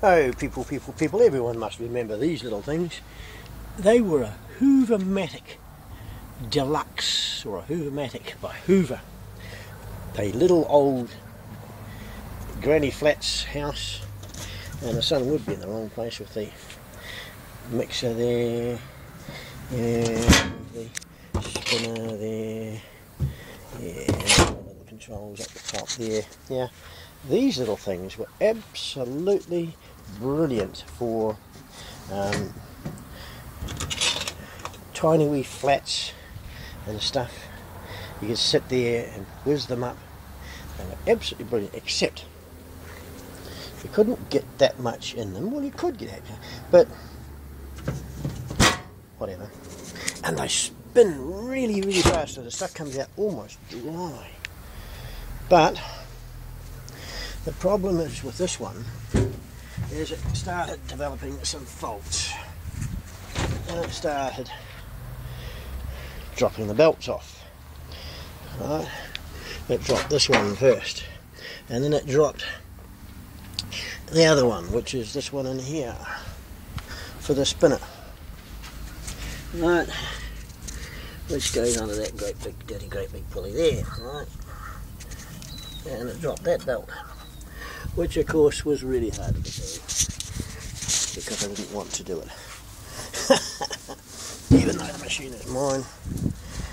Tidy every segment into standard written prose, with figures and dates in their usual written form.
Oh, people, everyone must remember these little things. They were a Hoovermatic Deluxe, or a Hoovermatic by Hoover. A little old Granny Flats house, and the sun would be in the wrong place with the mixer there, and the spinner there, yeah, all the controls up the top there. Yeah, these little things were absolutely brilliant for tiny wee flats and stuff. You could sit there and whiz them up. They were absolutely brilliant, except you couldn't get that much in them. Well, you could get that, but whatever. And they spin really, really fast, so the stuff comes out almost dry. But the problem is with this one is it started developing some faults, and it started dropping the belts off. Right? It dropped this one first, and then it dropped the other one, which is this one in here for the spinner, right, which goes under that great big pulley there, right, and it dropped that belt, which of course was really hard to do because I didn't want to do it. Even though the machine is mine,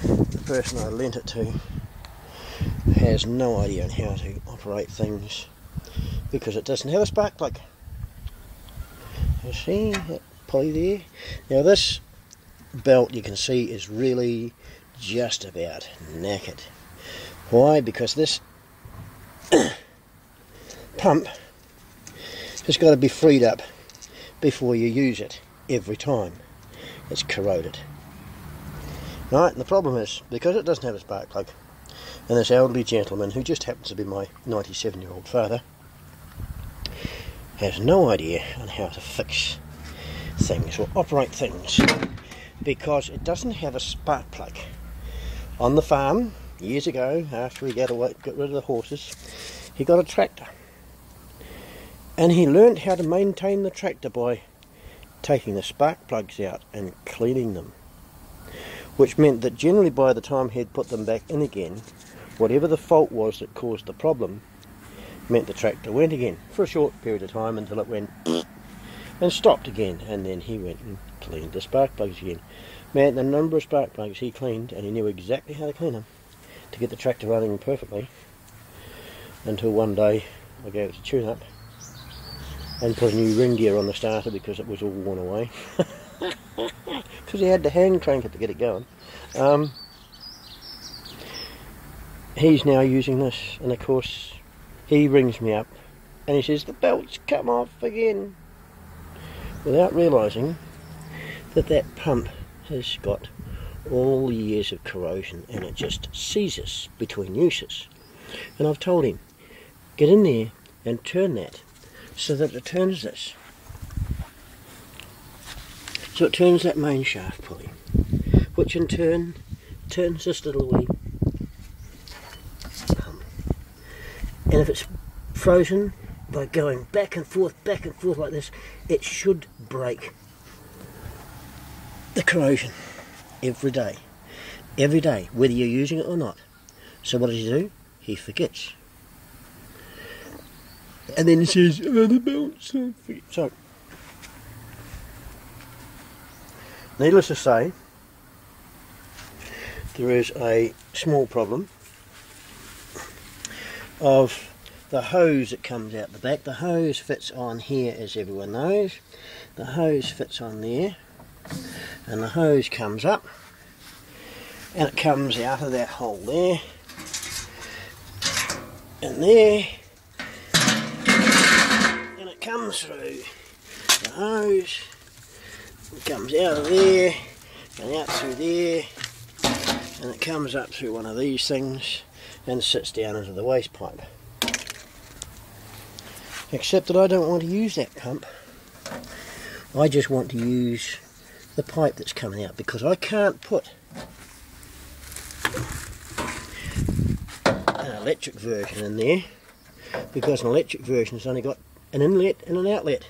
the person I lent it to has no idea on how to operate things because it doesn't have a spark plug. You see that pulley there? Now this belt, you can see, is really just about knackered. Why? Because this pump has got to be freed up before you use it every time. It's corroded. Right, and the problem is, because it doesn't have a spark plug, and this elderly gentleman, who just happens to be my 97-year-old father, has no idea on how to fix things or operate things, because it doesn't have a spark plug. On the farm, years ago, after he got rid of the horses, he got a tractor. And he learnt how to maintain the tractor by taking the spark plugs out and cleaning them, which meant that generally by the time he'd put them back in again, whatever the fault was that caused the problem meant the tractor went again for a short period of time until it went and stopped again, and then he went and cleaned the spark plugs again. Man, the number of spark plugs he cleaned, and he knew exactly how to clean them to get the tractor running perfectly, until one day I gave it a tune up and put a new ring gear on the starter because it was all worn away. Because he had to hand crank it to get it going. He's now using this, and of course he rings me up and he says the belt's come off again, without realising that that pump has got all the years of corrosion and it just seizes between uses. And I've told him, get in there and turn that so that it turns this. So it turns that main shaft pulley, which in turn turns this little wee pump. And if it's frozen by going back and forth like this, it should break the corrosion every day, whether you're using it or not. So what does he do? He forgets. And then he says, oh, the belt's so. So, needless to say, there is a small problem of the hose that comes out the back. The hose fits on here, as everyone knows. The hose fits on there, and the hose comes up, and it comes out of that hole there, and there, and it comes through the hose, it comes out of there, and out through there, and it comes up through one of these things, and sits down into the waste pipe. Except that I don't want to use that pump. I just want to use the pipe that's coming out, because I can't put an electric version in there, because an electric version has only got an inlet and an outlet,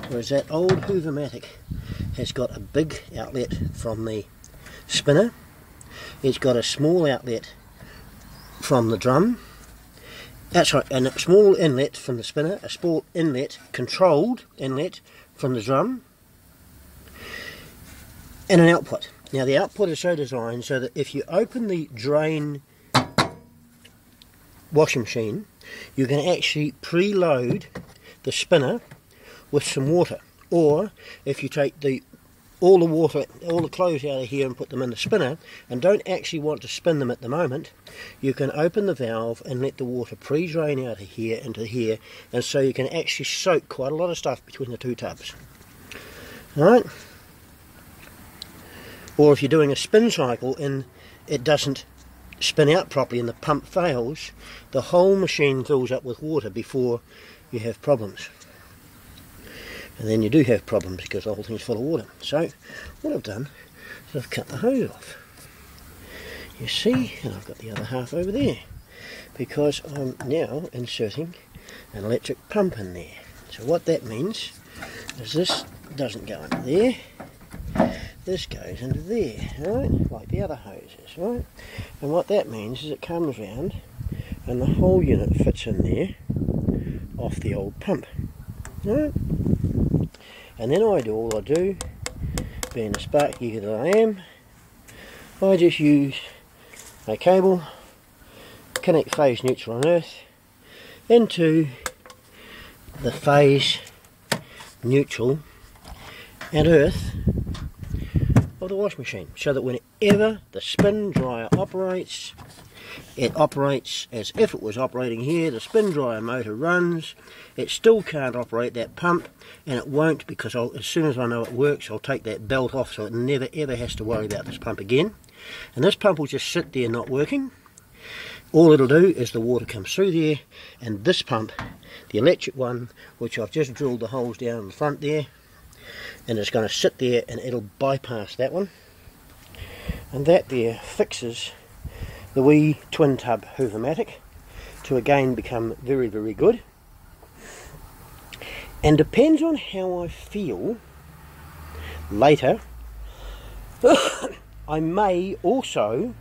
whereas that old Hoovermatic has got a big outlet from the spinner, it's got a small outlet from the drum, and a small inlet from the spinner, a small inlet, controlled inlet from the drum, and an output. Now the output is so designed so that if you open the drain washing machine, you can actually preload the spinner with some water. Or if you take all the water, all the clothes out of here and put them in the spinner, and don't actually want to spin them at the moment, you can open the valve and let the water pre-drain out of here into here, and so you can actually soak quite a lot of stuff between the two tubs. Alright? Or if you're doing a spin cycle and it doesn't spin out properly and the pump fails, the whole machine fills up with water before you have problems. And then you do have problems because the whole thing's full of water. So what I've done is I've cut the hose off. You see, and I've got the other half over there, because I'm now inserting an electric pump in there. So what that means is this doesn't go into there, this goes into there, right? Like the other hoses, right? And what that means is it comes round and the whole unit fits in there off the old pump, right? And then all I do, being the spark geeker that I am, I just use a cable, connect phase neutral on earth into the phase neutral and earth of the wash machine, so that whenever the spin dryer operates, it operates as if it was operating here. The spin dryer motor runs, it still can't operate that pump, and it won't, because as soon as I know it works, I'll take that belt off so it never ever has to worry about this pump again. And this pump will just sit there not working. All it'll do is the water comes through there, and this pump, the electric one, which I've just drilled the holes down in the front there, and it's going to sit there and it'll bypass that one, and that there fixes the wee twin tub Hoovermatic to again become very, very good. And depends on how I feel later, I may also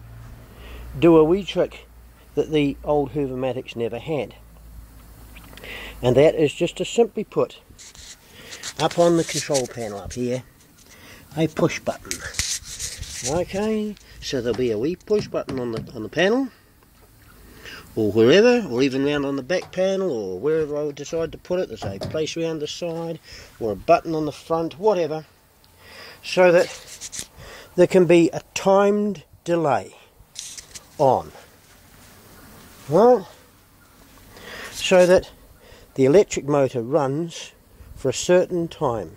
do a wee trick that the old Hoovermatics never had, and that is just to simply put up on the control panel up here a push button. Okay, so there'll be a wee push button on the panel, or wherever, or even round on the back panel, or wherever I would decide to put it. There's a place around the side, or a button on the front, whatever, so that there can be a timed delay on, right? So that the electric motor runs for a certain time,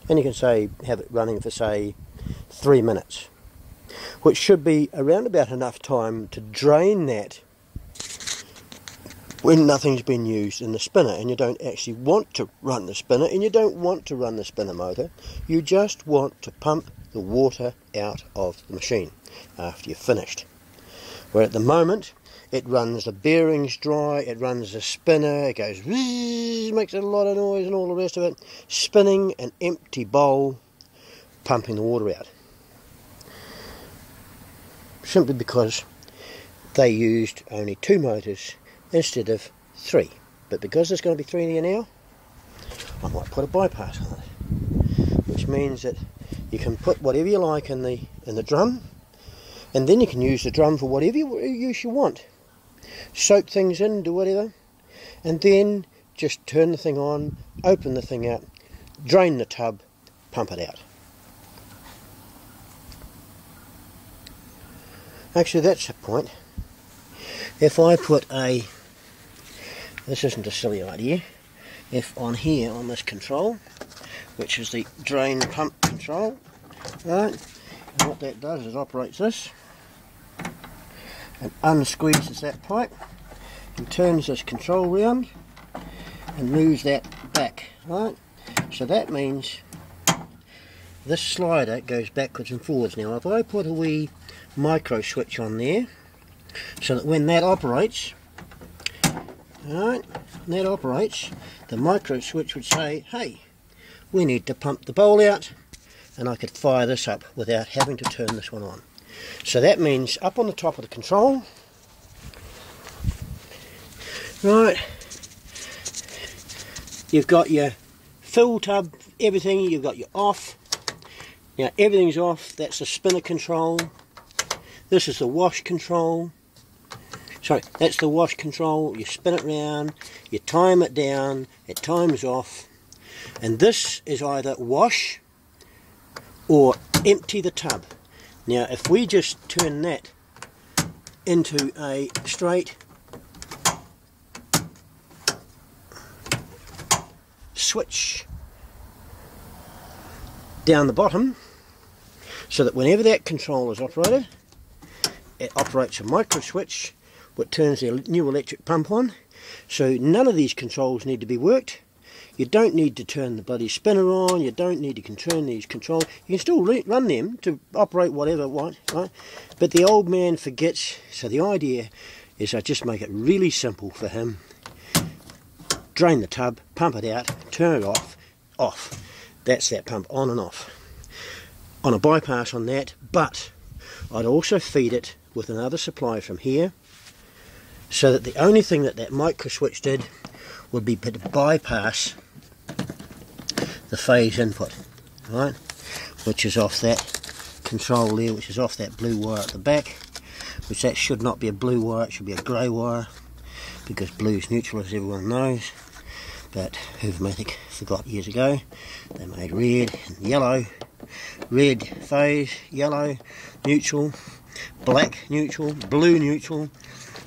and you can say have it running for say 3 minutes, which should be around about enough time to drain that when nothing's been used in the spinner, and you don't actually want to run the spinner, and you don't want to run the spinner motor, you just want to pump the water out of the machine after you've finished. Where at the moment it runs the bearings dry, it runs the spinner, it goes whiz, makes a lot of noise and all the rest of it, spinning an empty bowl, pumping the water out. Simply because they used only 2 motors instead of 3. But because there's going to be 3 in here now, I might put a bypass on it, which means that you can put whatever you like in the drum, and then you can use the drum for whatever use you want. Soak things in, do whatever, and then just turn the thing on, open the thing out, drain the tub, pump it out. Actually, that's the point. If I put this isn't a silly idea, if on here, on this control, which is the drain pump control, right, and what that does is operates this, and unsqueezes that pipe, and turns this control round, and moves that back, right? So that means this slider goes backwards and forwards. Now if I put a wee micro switch on there, so that when that operates, Alright, and that operates. The micro switch would say, hey, we need to pump the bowl out, and I could fire this up without having to turn this one on. So that means up on the top of the control, right, you've got your fill tub, everything, you've got your off. Now everything's off, that's the spinner control. This is the wash control. Sorry, that's the wash control. You spin it round, you time it down, it times off. And this is either wash or empty the tub. Now if we just turn that into a straight switch down the bottom, so that whenever that control is operated, it operates a micro switch which turns the new electric pump on. So none of these controls need to be worked. You don't need to turn the bloody spinner on, you don't need to turn these controls. You can still run them to operate whatever you want, right? But the old man forgets, so the idea is I just make it really simple for him. Drain the tub, pump it out, turn it off, off. That's that pump on and off. On a bypass on that, but I'd also feed it with another supply from here, so that the only thing that that micro switch did would be to bypass the phase input, right, which is off that control there, which is off that blue wire at the back, which that should not be a blue wire, it should be a grey wire, because blue is neutral, as everyone knows. But Hoovermatic forgot years ago. They made red and yellow. Red phase, yellow neutral, black neutral, blue neutral,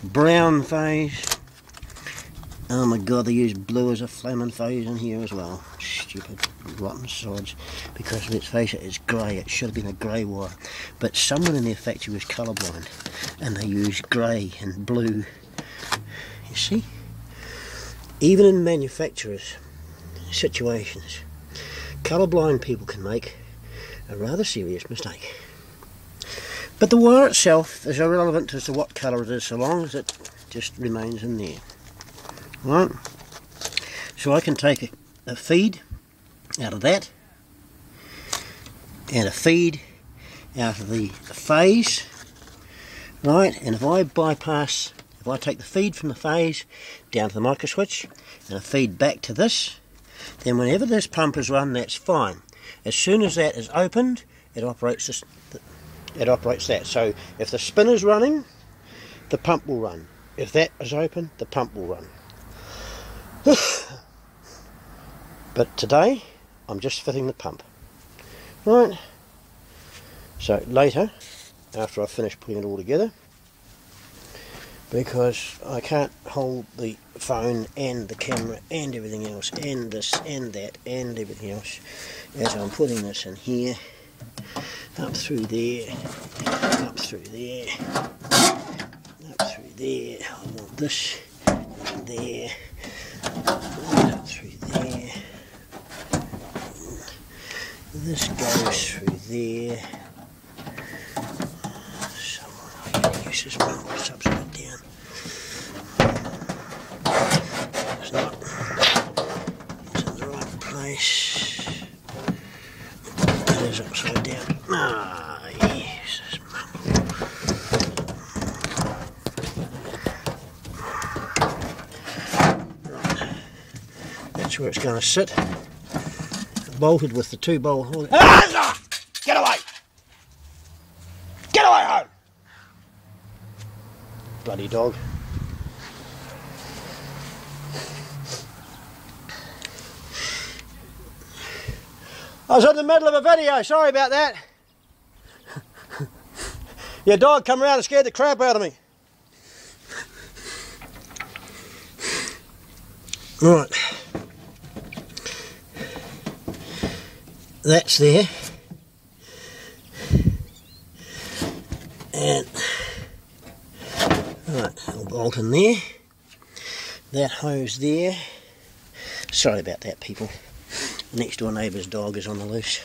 brown phase. Oh my god, they used blue as a flaming phase in here as well. Stupid rotten sods. Because let's face it, it's grey. It should have been a grey wire. But someone in their factory was colourblind and they used grey and blue. You see? Even in manufacturers' situations, colourblind people can make a rather serious mistake. But the wire itself is irrelevant as to what colour it is, so long as it just remains in there. Right? So I can take a feed out of that, and a feed out of the phase, right? And if I bypass, if I take the feed from the phase down to the micro switch and a feed back to this, then whenever this pump is run, that's fine. As soon as that is opened, it operates this, it operates that. So if the spinner's running, the pump will run. If that is open, the pump will run. But today, I'm just fitting the pump. Right. So later, after I've finished putting it all together, because I can't hold the phone and the camera and everything else and this and that and everything else as I'm putting this in here, up through there, up through there, up through there. I want this and there, up through there. This goes through there. Somewhere I can use this one that's upside down. It's not. It's in the right place. It is upside down. Ah, yes, this right. That's where it's going to sit. Bolted with the 2 bolt holes. Ah! Get away! Get away home! Bloody dog. I was in the middle of a video, sorry about that. Your dog come around and scared the crap out of me. Right. That's there. And right, little bolt in there. That hose there. Sorry about that, people. The next door neighbour's dog is on the loose.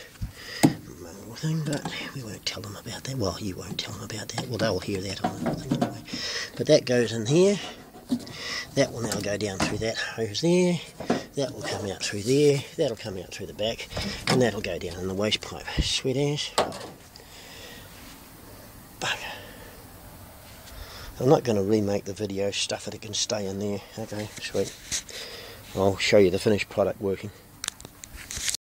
More thing, but we won't tell them about that. Well, you won't tell them about that. Well, they'll hear that on the thing anyway. But that goes in here. That will now go down through that hose there, that will come out through there, that'll come out through the back, and that'll go down in the waste pipe. Sweet as. Bugger. I'm not going to remake the video, stuff it can stay in there. Okay, sweet. I'll show you the finished product working.